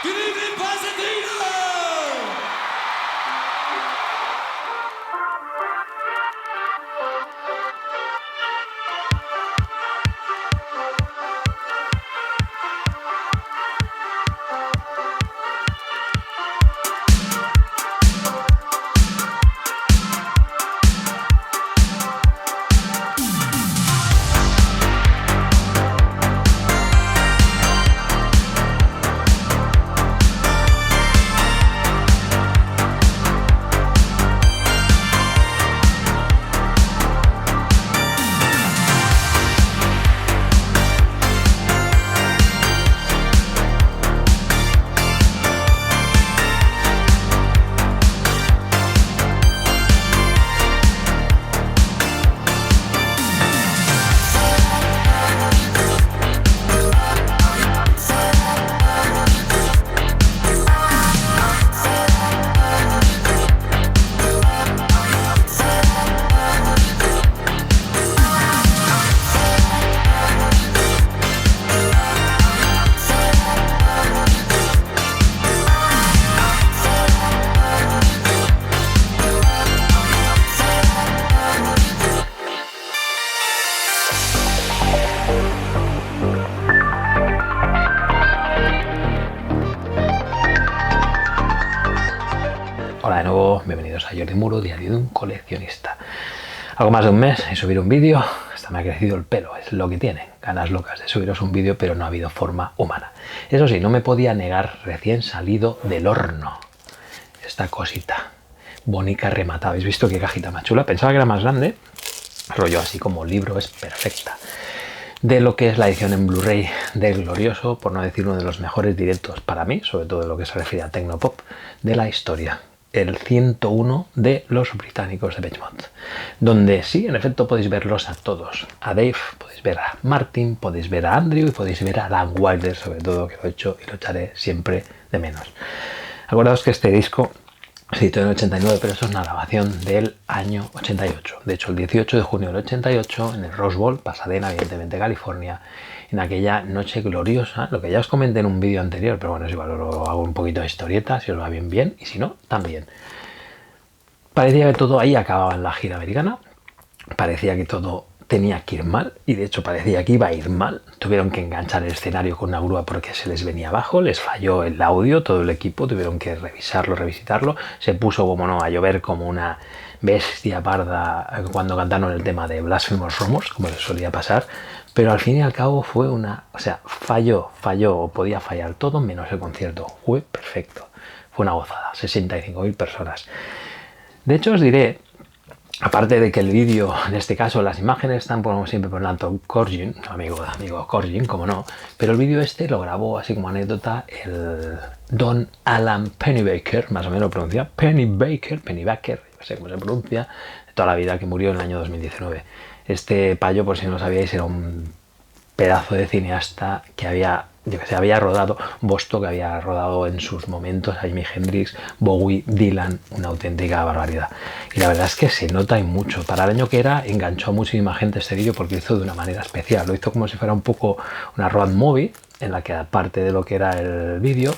Good evening, Pasadena! Hola de nuevo, bienvenidos a Jordi Muro, diario de un coleccionista. Algo más de un mes y subir un vídeo, hasta me ha crecido el pelo, es lo que tiene, ganas locas de subiros un vídeo, pero no ha habido forma humana. Eso sí, no me podía negar recién salido del horno esta cosita, bonica rematada. ¿Habéis visto qué cajita más chula? Pensaba que era más grande, rollo así como libro, es perfecta. De lo que es la edición en Blu-ray del glorioso, por no decir uno de los mejores directos para mí, sobre todo en lo que se refiere a Tecnopop, de la historia. El 101 de los británicos de Behemoth, donde sí, en efecto, podéis verlos a todos. A Dave, podéis ver a Martin, podéis ver a Andrew y podéis ver a Dan Wilder, sobre todo, que lo he hecho y lo echaré siempre de menos. Acordaos que este disco se editó en el 89, pero eso es una grabación del año 88. De hecho, el 18 de junio del 88, en el Rose Bowl, Pasadena, evidentemente California, en aquella noche gloriosa, lo que ya os comenté en un vídeo anterior, pero bueno, es igual, lo hago un poquito de historieta, si os va bien, bien, y si no, también. Parecía que todo ahí acababa en la gira americana, parecía que todo tenía que ir mal, y de hecho parecía que iba a ir mal. Tuvieron que enganchar el escenario con una grúa porque se les venía abajo, les falló el audio, todo el equipo, tuvieron que revisarlo, revisitarlo, se puso, como no, a llover como una bestia parda cuando cantaron el tema de Blasphemous Rumors, como les solía pasar, pero al fin y al cabo fue una... O sea, falló, o podía fallar todo menos el concierto. Fue perfecto. Fue una gozada. 65.000 personas. De hecho, os diré, aparte de que el vídeo, en este caso, las imágenes están como siempre por Anton Corbijn, amigo Corbijn, como no, pero el vídeo este lo grabó, así como anécdota, el Don Alan Pennebaker, más o menos lo pronuncia, Pennebaker, no sé cómo se pronuncia, de toda la vida, que murió en el año 2019. Este payo, por si no lo sabíais, era un pedazo de cineasta que había, yo que sé, había rodado Bostock, que había rodado en sus momentos a Jimi Hendrix, Bowie, Dylan, una auténtica barbaridad. Y la verdad es que se nota y mucho. Para el año que era, enganchó a muchísima gente este vídeo porque lo hizo de una manera especial. Lo hizo como si fuera un poco una road movie, en la que aparte de lo que era el vídeo,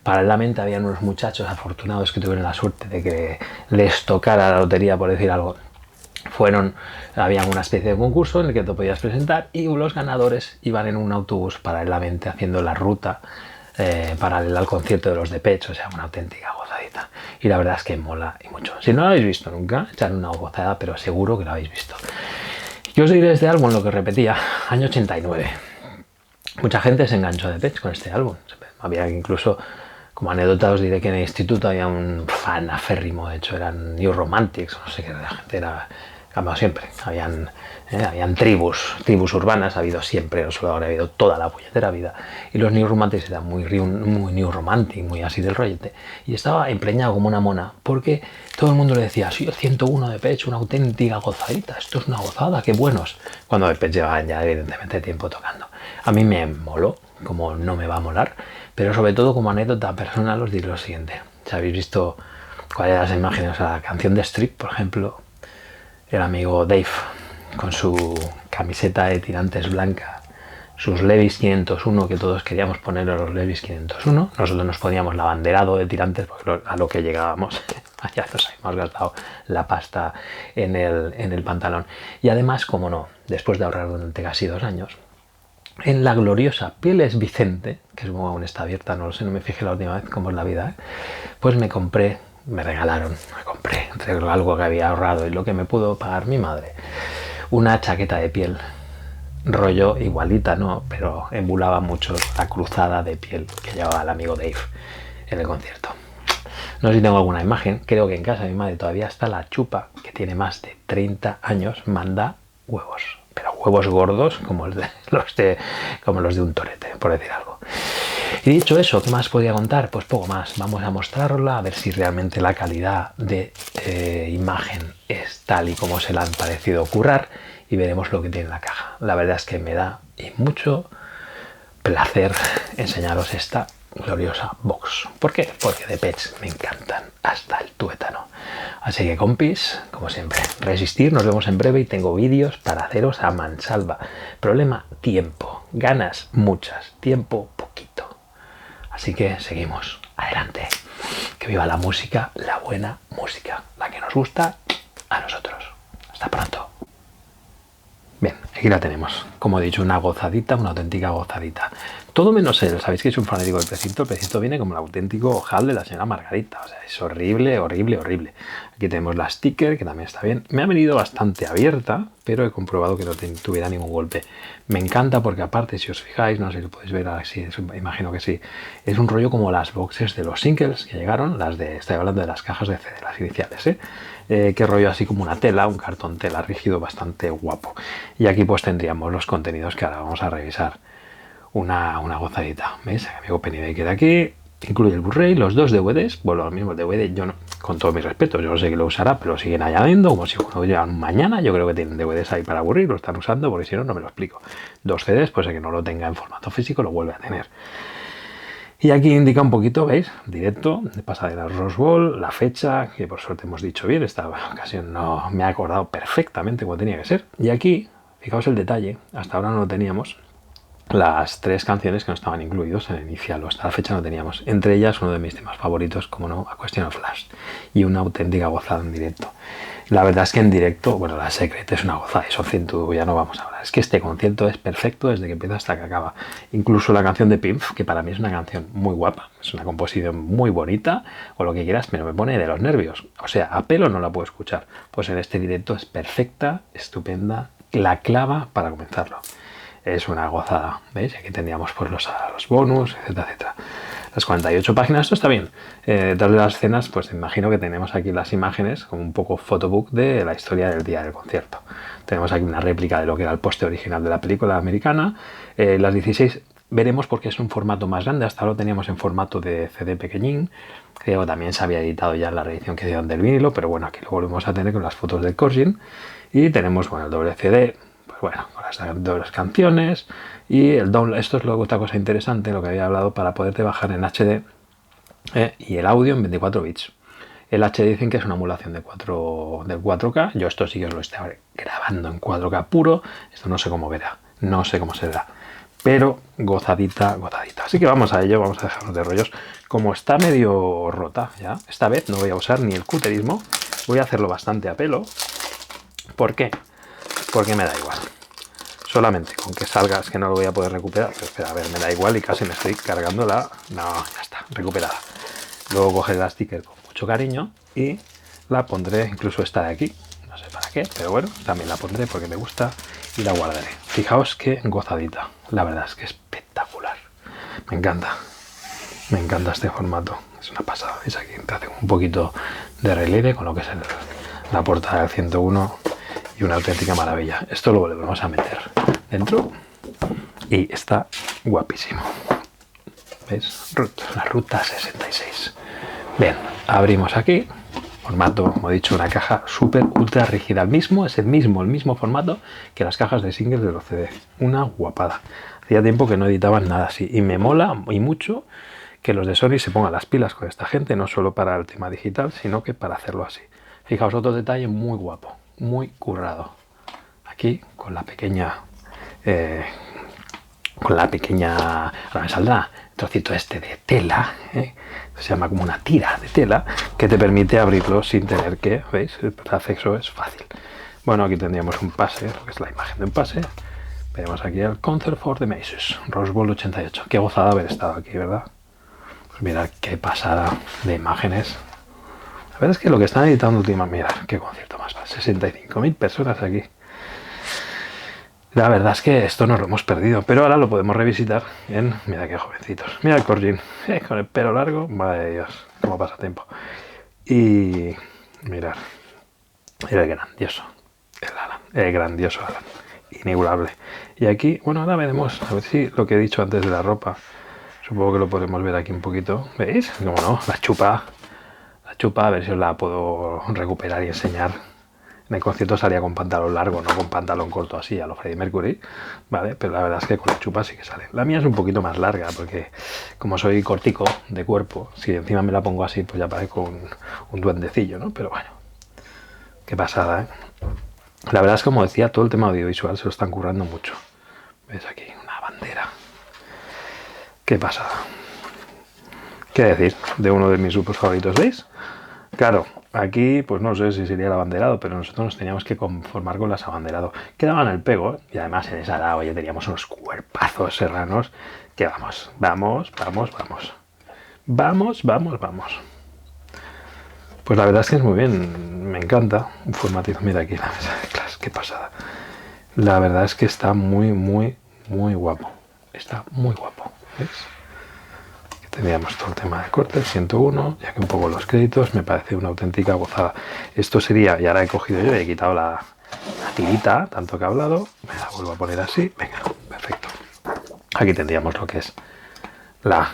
paralelamente habían unos muchachos afortunados que tuvieron la suerte de que les tocara la lotería, por decir algo. Había una especie de concurso en el que te podías presentar y los ganadores iban en un autobús paralelamente haciendo la ruta paralela al concierto de los Depeche, o sea, una auténtica gozadita. Y la verdad es que mola y mucho. Si no lo habéis visto nunca, echad una gozada, pero seguro que lo habéis visto. Yo os diré de este álbum lo que repetía, año 89. Mucha gente se enganchó a Depeche con este álbum. Había incluso... Como anécdota os diré que en el instituto había un fan aférrimo, de hecho eran New Romantics, no sé qué, la gente era, como siempre, habían tribus urbanas, ha habido siempre, no solo ahora, ha habido toda la puñetera vida, y los New Romantics eran muy New Romantic, muy así del rollete, y estaba empreñado como una mona, porque todo el mundo le decía, sí, el 101 de Depeche, una auténtica gozadita, esto es una gozada, qué buenos, cuando Depeche llevaban ya evidentemente tiempo tocando. A mí me moló, como no me va a molar, pero sobre todo como anécdota personal os diré lo siguiente. Si habéis visto cuáles eran las imágenes, o sea, la canción de Strip, por ejemplo, el amigo Dave con su camiseta de tirantes blanca, sus Levi's 501, que todos queríamos poner los Levi's 501. Nosotros nos poníamos el abanderado de tirantes porque a lo que llegábamos ya nos habíamos gastado la pasta en el pantalón. Y además, como no, después de ahorrar durante casi 2 años, en la gloriosa Pieles Vicente, que supongo aún está abierta, no lo sé, no me fijé la última vez cómo es la vida, pues me regalaron entre algo que había ahorrado y lo que me pudo pagar mi madre, una chaqueta de piel, rollo igualita, no, pero emulaba mucho la cruzada de piel que llevaba el amigo Dave en el concierto. No sé si tengo alguna imagen, creo que en casa de mi madre todavía está la chupa, que tiene más de 30 años, manda huevos, pero huevos gordos como los de un torete, por decir algo. Y dicho eso, ¿qué más podía contar? Pues poco más. Vamos a mostrarla, a ver si realmente la calidad de imagen es tal y como se la han parecido currar, y veremos lo que tiene la caja. La verdad es que me da mucho placer enseñaros esta gloriosa box. ¿Por qué? Porque de pets me encantan hasta el tuétano. Así que, compis, como siempre, resistir, nos vemos en breve y tengo vídeos para haceros a mansalva. Problema, tiempo. Ganas, muchas. Tiempo, poquito. Así que seguimos. Adelante. Que viva la música, la buena música, la que nos gusta a nosotros. Hasta pronto. Bien, aquí la tenemos. Como he dicho, una gozadita, una auténtica gozadita. Todo menos él. Sabéis que es un fanático del precito. El precito viene como el auténtico ojal de la señora Margarita. O sea, es horrible, horrible, horrible. Aquí tenemos la sticker, que también está bien. Me ha venido bastante abierta, pero he comprobado que no tuviera ningún golpe. Me encanta porque aparte, si os fijáis, no sé si lo podéis ver así, imagino que sí, es un rollo como las boxes de los singles que llegaron, estoy hablando de las cajas de CD, las iniciales, que rollo así como una tela, un cartón tela rígido bastante guapo. Y aquí pues tendríamos los contenidos que ahora vamos a revisar. Una gozadita, ¿veis? El amigo Pennybaker aquí, incluye el Blu-ray, los 2 DVDs, bueno, lo mismo el DVD, yo no, con todo mi respeto, yo no sé que lo usará, pero lo siguen añadiendo, como si uno llegan mañana, yo creo que tienen DVDs ahí para aburrir, lo están usando, porque si no, no me lo explico. 2 CDs, pues el que no lo tenga en formato físico lo vuelve a tener. Y aquí indica un poquito, ¿veis? Directo, de Pasadena Rose Bowl, la fecha, que por suerte hemos dicho bien, esta ocasión no me ha acordado perfectamente cómo tenía que ser. Y aquí, fijaos el detalle, hasta ahora no lo teníamos, las 3 canciones que no estaban incluidos en el inicial, o hasta la fecha no teníamos. Entre ellas, uno de mis temas favoritos, como no, A Question of Flash, y una auténtica gozada en directo. La verdad es que en directo, bueno, la Secret es una gozada, eso ya no vamos a hablar. Es que este concierto es perfecto desde que empieza hasta que acaba. Incluso la canción de Pimp, que para mí es una canción muy guapa, es una composición muy bonita, o lo que quieras, pero me pone de los nervios. O sea, a pelo no la puedo escuchar. Pues en este directo es perfecta, estupenda, la clava para comenzarlo. Es una gozada, ¿veis? Aquí tendríamos pues los bonus, etcétera, etcétera. Las 48 páginas, esto está bien. Detrás de las escenas, pues imagino que tenemos aquí las imágenes, como un poco photobook de la historia del día del concierto. Tenemos aquí una réplica de lo que era el póster original de la película americana. Las 16 veremos porque es un formato más grande. Hasta ahora lo teníamos en formato de CD pequeñín. Creo que también se había editado ya en la reedición que hicieron del vinilo, pero bueno, aquí lo volvemos a tener con las fotos del Corgin. Y tenemos, bueno, el doble CD. Bueno, con las 2 canciones y el download. Esto es otra cosa interesante, lo que había hablado, para poderte bajar en HD y el audio en 24 bits. El HD dicen que es una emulación del 4K. Yo esto sí que os lo estoy grabando en 4K puro. Esto no sé cómo verá, no sé cómo se verá, pero gozadita, gozadita. Así que vamos a ello, vamos a dejarnos de rollos. Como está medio rota ya, esta vez no voy a usar ni el cuterismo, voy a hacerlo bastante a pelo. ¿Por qué? Porque me da igual. Solamente con que salga, es que no lo voy a poder recuperar. Pero espera, a ver, me da igual y casi me estoy cargando la... No, ya está, recuperada. Luego cogeré la sticker con mucho cariño y la pondré, incluso esta de aquí. No sé para qué, pero bueno, también la pondré porque me gusta y la guardaré. Fijaos qué gozadita. La verdad es que es espectacular. Me encanta. Me encanta este formato. Es una pasada. ¿Veis? Aquí te hace un poquito de relieve con lo que es la portada del 101. Y una auténtica maravilla. Esto lo volvemos a meter dentro y está guapísimo. ¿Veis? La ruta 66. Bien, abrimos aquí. Formato, como he dicho, una caja súper ultra rígida. Es el mismo formato que las cajas de singles de los CD. Una guapada. Hacía tiempo que no editaban nada así. Y me mola y mucho que los de Sony se pongan las pilas con esta gente, no solo para el tema digital, sino que para hacerlo así. Fijaos, otro detalle muy guapo. Muy currado. Aquí con la pequeña con la pequeña, ahora me saldrá el trocito este de tela, se llama como una tira de tela, que te permite abrirlo sin tener que, ¿veis? El acceso es fácil. Bueno, aquí tendríamos un pase, lo que es la imagen de un pase. Veremos aquí el Concert for the Masses, Rose Bowl 88. Qué gozada haber estado aquí, ¿verdad? Pues mirad qué pasada de imágenes. La verdad es que lo que están editando últimamente, mirad qué concierto más va, 65.000 personas aquí. La verdad es que esto nos lo hemos perdido, pero ahora lo podemos revisitar en... Mira qué jovencitos. Mira el Corgin, con el pelo largo. Madre Dios, cómo pasa tiempo. Y... mirad. Era el grandioso. El grandioso Alan. Inigualable. Y aquí, bueno, ahora veremos, a ver si lo que he dicho antes de la ropa, supongo que lo podemos ver aquí un poquito. ¿Veis? Como no, la chupa, a ver si os la puedo recuperar y enseñar. En el concierto salía con pantalón largo, no con pantalón corto así a lo Freddie Mercury, ¿vale? Pero la verdad es que con la chupa sí que sale. La mía es un poquito más larga porque como soy cortico de cuerpo, si encima me la pongo así, pues ya parezco un duendecillo, ¿no? Pero bueno, qué pasada, ¿eh? La verdad es que, como decía, todo el tema audiovisual se lo están currando mucho. ¿Ves aquí? Una bandera. Qué pasada. ¿Qué decir de uno de mis grupos favoritos? ¿Veis? Claro, aquí, pues no sé si sería el abanderado, pero nosotros nos teníamos que conformar con las abanderado. Quedaban el pego, y además en esa edad, oye, teníamos unos cuerpazos serranos que vamos. Pues la verdad es que es muy bien, me encanta. Un formatito, mira aquí la mesa de clase, qué pasada. La verdad es que está muy guapo. Está muy guapo, ¿ves? Tendríamos todo el tema de corte, 101, ya que un poco los créditos, me parece una auténtica gozada. Esto sería, y ahora he cogido yo y he quitado la tirita, tanto que he hablado, me la vuelvo a poner así, venga, perfecto. Aquí tendríamos lo que es la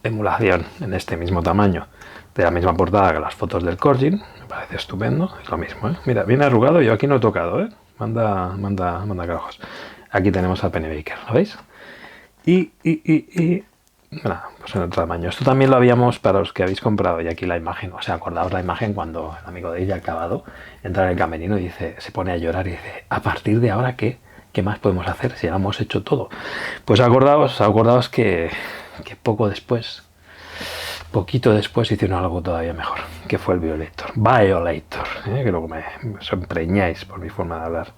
emulación en este mismo tamaño, de la misma portada que las fotos del Corgin, me parece estupendo, es lo mismo, ¿eh? Mira, viene arrugado, yo aquí no he tocado, ¿eh? Manda carajos. Aquí tenemos a Penny Baker, ¿lo veis? Y nada, pues en otro tamaño. Esto también lo habíamos para los que habéis comprado, y aquí la imagen, o sea, acordaos la imagen cuando el amigo de ella ha acabado, entra en el camerino y dice, se pone a llorar y dice, a partir de ahora, ¿qué más podemos hacer si ya hemos hecho todo? Pues acordaos que poquito después hicieron algo todavía mejor, que fue el Violator, que luego me os empreñáis por mi forma de hablar.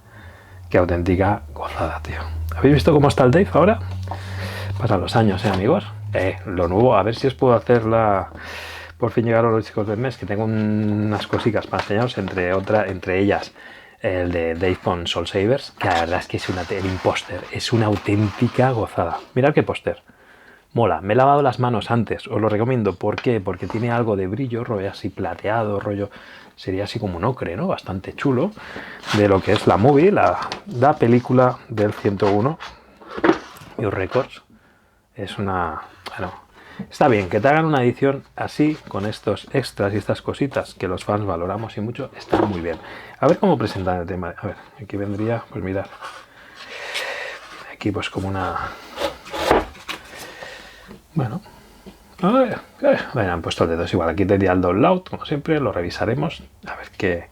Qué auténtica gozada, tío. ¿Habéis visto cómo está el Dave ahora? Pasan los años, amigos. Lo nuevo, a ver si os puedo hacer por fin llegaron los chicos del mes, que tengo unas cositas para enseñaros, entre ellas el de Dave con Soul Savers, que la verdad es que el imposter es una auténtica gozada. Mirad qué póster. Mola, me he lavado las manos antes, os lo recomiendo. ¿Por qué? Porque tiene algo de brillo, rollo así plateado, sería así como un ocre, ¿no? Bastante chulo, de lo que es la movie, la película del 101 y Records. Es una... bueno, está bien que te hagan una edición así, con estos extras y estas cositas que los fans valoramos y mucho, está muy bien. A ver cómo presentan el tema. A ver, aquí vendría, pues mirad, aquí pues como una... bueno, me han puesto el dedo, es igual. Aquí tendría el download, como siempre, lo revisaremos, a ver qué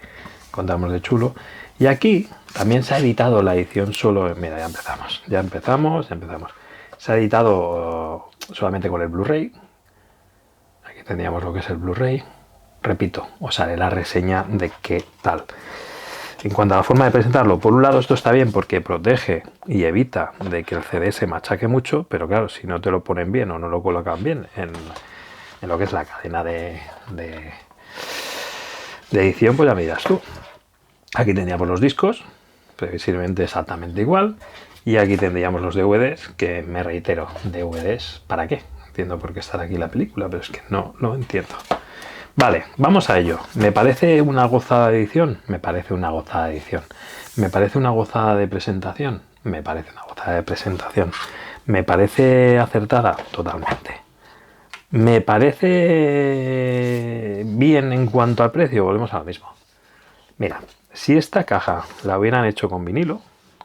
contamos de chulo. Y aquí también se ha editado la edición solo, mira, ya empezamos. Se ha editado solamente con el Blu-ray. Aquí tendríamos lo que es el Blu-ray. Repito, os haré la reseña de qué tal. En cuanto a la forma de presentarlo, por un lado esto está bien porque protege y evita de que el CD se machaque mucho, pero claro, si no te lo ponen bien o no lo colocan bien en lo que es la cadena de edición, pues ya me dirás tú. Aquí tendríamos los discos, previsiblemente exactamente igual, y aquí tendríamos los DVDs, que me reitero, DVDs, ¿para qué? Entiendo por qué está aquí la película, pero es que no lo entiendo. Vale, vamos a ello. ¿Me parece una gozada de edición? Me parece una gozada de edición. ¿Me parece una gozada de presentación? Me parece una gozada de presentación. ¿Me parece acertada? Totalmente. ¿Me parece bien en cuanto al precio? Volvemos a lo mismo. Mira, si esta caja la hubieran hecho con vinilo,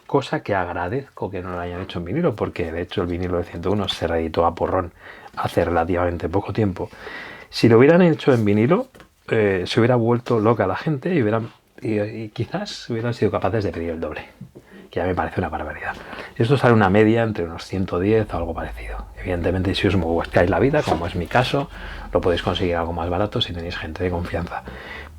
cosa que agradezco que no la hayan hecho en vinilo, porque de hecho el vinilo de 101 se reeditó a porrón hace relativamente poco tiempo. Si lo hubieran hecho en vinilo, se hubiera vuelto loca la gente y quizás hubieran sido capaces de pedir el doble. que ya me parece una barbaridad. Esto sale una media entre unos 110 o algo parecido. Evidentemente, si os buscáis la vida, como es mi caso, lo podéis conseguir algo más barato si tenéis gente de confianza.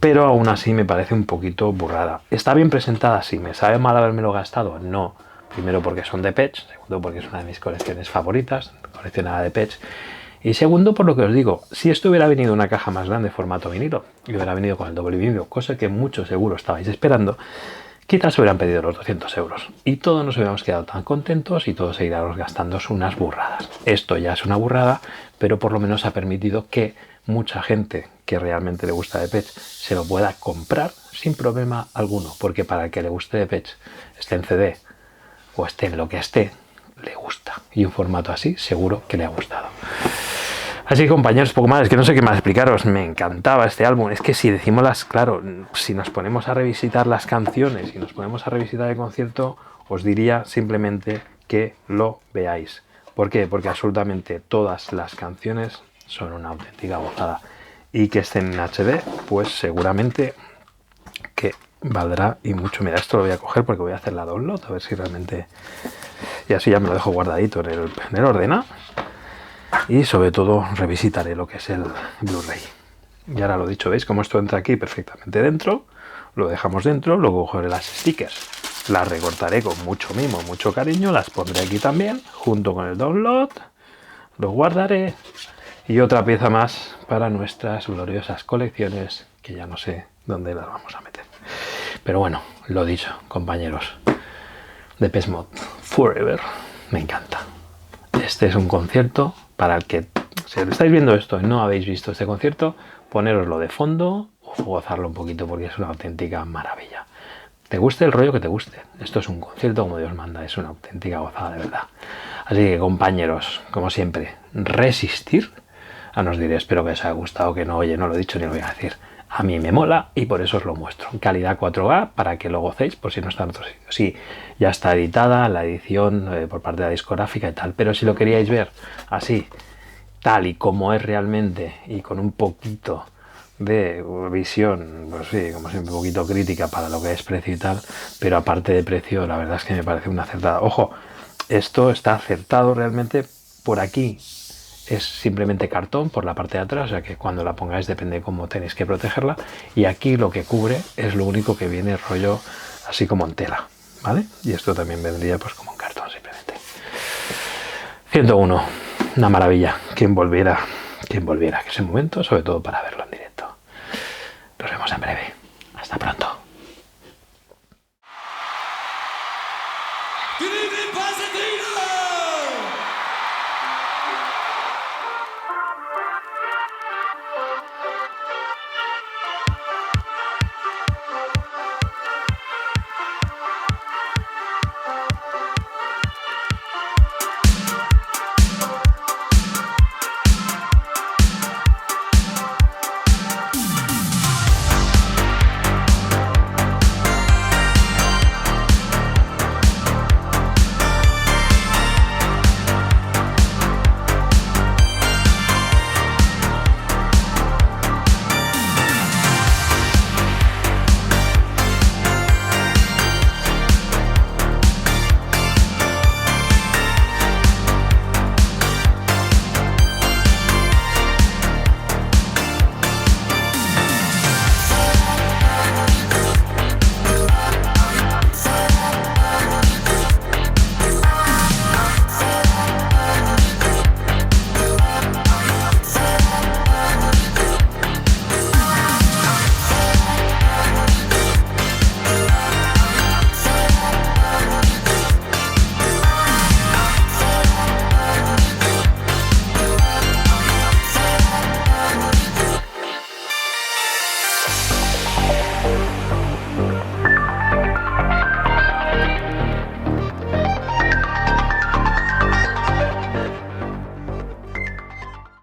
Pero aún así me parece un poquito burrada. ¿Está bien presentada? Sí. ¿Me sabe mal habérmelo gastado? No. Primero porque son de Petch, segundo porque es una de mis colecciones favoritas, coleccionada de Petch. Y segundo, por lo que os digo, si esto hubiera venido en una caja más grande, formato vinilo, y hubiera venido con el doble vinilo, cosa que muchos seguro estabais esperando, quizás hubieran pedido los 200 euros. Y todos nos hubiéramos quedado tan contentos y todos seguiríamos gastando unas burradas. Esto ya es una burrada, pero por lo menos ha permitido que mucha gente que realmente le gusta de Petch se lo pueda comprar sin problema alguno. Porque para el que le guste de Petch, esté en CD o esté en lo que esté, le gusta. Y un formato así seguro que le ha gustado. Así que compañeros, poco más, es que no sé qué más explicaros, me encantaba este álbum, es que si decimos claro, si nos ponemos a revisitar las canciones y nos ponemos a revisitar el concierto, os diría simplemente que lo veáis. ¿Por qué? Porque absolutamente todas las canciones son una auténtica gozada. Y que estén en HD, pues seguramente que valdrá y mucho. Mira, esto lo voy a coger porque voy a hacer la download, a ver si realmente... Y así ya me lo dejo guardadito en el ordenador. Y sobre todo revisitaré lo que es el Blu-ray. Y ahora lo dicho, ¿veis cómo esto entra aquí perfectamente dentro? Lo dejamos dentro, luego cogeré las stickers, las recortaré con mucho mimo, mucho cariño, las pondré aquí también, junto con el download, los guardaré y otra pieza más para nuestras gloriosas colecciones, que ya no sé dónde las vamos a meter. Pero bueno, lo dicho, compañeros, Depeche Mode Forever, me encanta. Este es un concierto para el que, si estáis viendo esto y no habéis visto este concierto, ponéroslo de fondo o gozarlo un poquito porque es una auténtica maravilla. Te guste el rollo que te guste. Esto es un concierto como Dios manda, es una auténtica gozada de verdad. Así que compañeros, como siempre, resistir. Os diré, espero que os haya gustado, que no, oye, no lo he dicho ni lo voy a decir. A mí me mola y por eso os lo muestro. Calidad 4K para que lo gocéis por si no está en otro sitio. Sí, ya está editada la edición por parte de la discográfica y tal, pero si lo queríais ver así, tal y como es realmente y con un poquito de visión, pues sí, como siempre, un poquito crítica para lo que es precio y tal, pero aparte de precio, la verdad es que me parece una acertada. Ojo, esto está acertado realmente por aquí. Es simplemente cartón por la parte de atrás, o sea que cuando la pongáis depende de cómo tenéis que protegerla. Y aquí lo que cubre es lo único que viene rollo así como en tela, ¿vale? Y esto también vendría pues como en cartón simplemente. 101, una maravilla. Quien volviera que ese momento, sobre todo para verlo en directo. Nos vemos en breve.